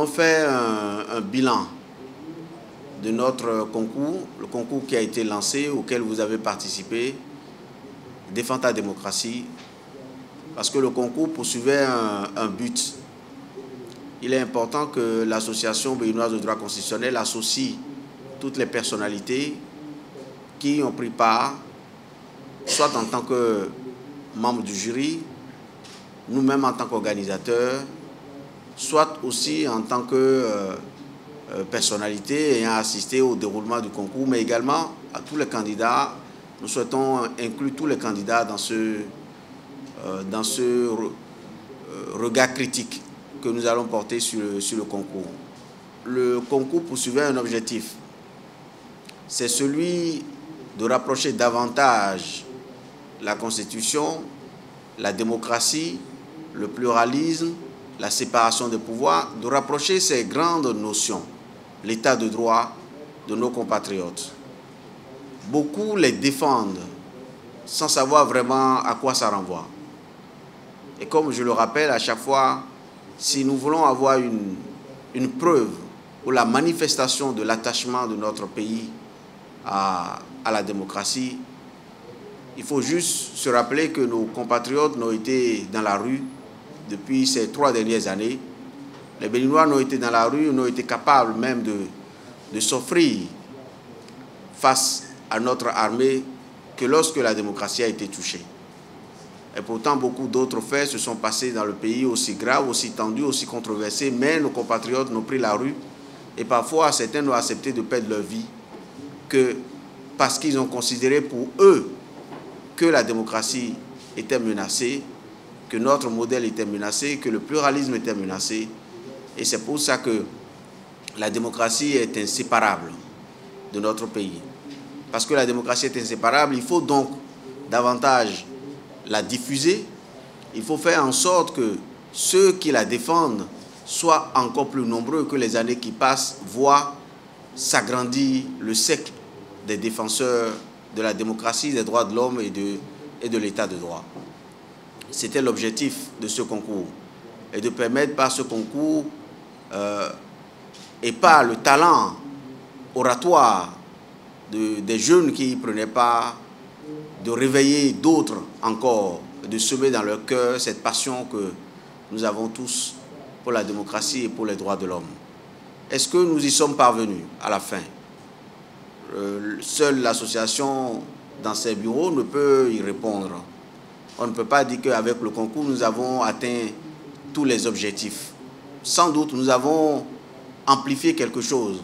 allons faire un bilan de notre concours, le concours qui a été lancé, auquel vous avez participé, Défends ta démocratie, parce que le concours poursuivait un but. Il est important que l'association béninoise de droit constitutionnel associe toutes les personnalités qui ont pris part, soit en tant que membres du jury, nous-mêmes en tant qu'organisateurs, soit aussi en tant que personnalité ayant assisté au déroulement du concours, mais également à tous les candidats. Nous souhaitons inclure tous les candidats dans ce regard critique que nous allons porter sur le concours. Le concours poursuivait un objectif, c'est celui de rapprocher davantage la Constitution, la démocratie, le pluralisme, la séparation des pouvoirs, de rapprocher ces grandes notions, l'état de droit, de nos compatriotes. Beaucoup les défendent sans savoir vraiment à quoi ça renvoie. Et comme je le rappelle à chaque fois, si nous voulons avoir une preuve ou la manifestation de l'attachement de notre pays à la démocratie, il faut juste se rappeler que nos compatriotes n'ont été dans la rue depuis ces 3 dernières années. Les Béninois n'ont été dans la rue, n'ont été capables même de s'offrir face à notre armée que lorsque la démocratie a été touchée. Et pourtant, beaucoup d'autres faits se sont passés dans le pays aussi graves, aussi tendus, aussi controversés, mais nos compatriotes n'ont pris la rue et parfois certains ont accepté de perdre leur vie parce qu'ils ont considéré pour eux que la démocratie était menacée, que notre modèle était menacé, que le pluralisme était menacé. Et c'est pour ça que la démocratie est inséparable de notre pays. Parce que la démocratie est inséparable, il faut donc davantage la diffuser. Il faut faire en sorte que ceux qui la défendent soient encore plus nombreux, que les années qui passent voient s'agrandir le cercle des défenseurs de la démocratie, des droits de l'homme et de l'état de droit. C'était l'objectif de ce concours. Et de permettre par ce concours et par le talent oratoire des jeunes qui y prenaient part, de réveiller d'autres encore, de semer dans leur cœur cette passion que nous avons tous pour la démocratie et pour les droits de l'homme. Est-ce que nous y sommes parvenus à la fin? Seule l'association dans ses bureaux ne peut y répondre. On ne peut pas dire qu'avec le concours, nous avons atteint tous les objectifs. Sans doute, nous avons amplifié quelque chose,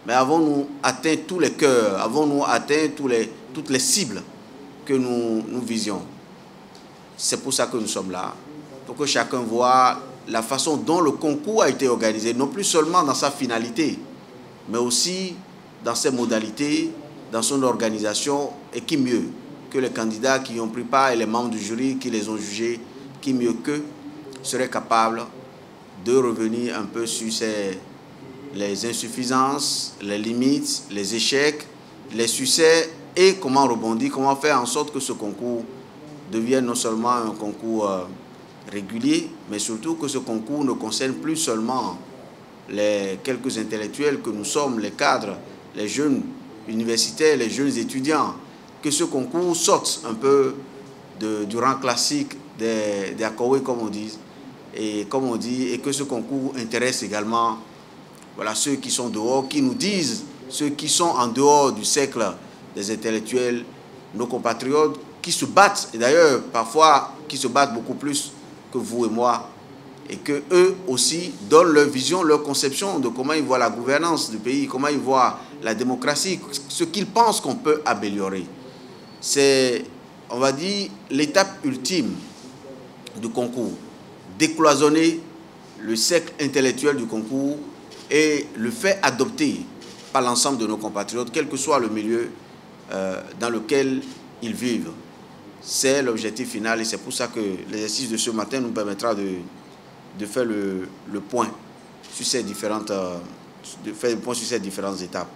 mais avons-nous atteint tous les cœurs? Avons-nous atteint toutes les cibles que nous visions? C'est pour ça que nous sommes là, pour que chacun voit la façon dont le concours a été organisé, non plus seulement dans sa finalité, mais aussi dans ses modalités, dans son organisation, et qui mieux que les candidats qui y ont pris part et les membres du jury qui les ont jugés, qui mieux qu'eux seraient capables de revenir un peu sur les insuffisances, les limites, les échecs, les succès et comment rebondir, comment faire en sorte que ce concours devienne non seulement un concours régulier, mais surtout que ce concours ne concerne plus seulement les quelques intellectuels que nous sommes, les cadres, les jeunes universitaires, les jeunes étudiants, que ce concours sorte un peu du rang classique des Akawé, comme on dit, et que ce concours intéresse également ceux qui sont dehors, qui nous disent, ceux qui sont en dehors du cercle des intellectuels, nos compatriotes, qui se battent, et d'ailleurs parfois qui se battent beaucoup plus que vous et moi, et que eux aussi donnent leur vision, leur conception de comment ils voient la gouvernance du pays, comment ils voient la démocratie, ce qu'ils pensent qu'on peut améliorer. C'est, on va dire, l'étape ultime du concours. Décloisonner le cercle intellectuel du concours et le faire adopter par l'ensemble de nos compatriotes, quel que soit le milieu dans lequel ils vivent. C'est l'objectif final et c'est pour ça que l'exercice de ce matin nous permettra de faire le point sur ces différentes, de faire le point sur ces différentes étapes.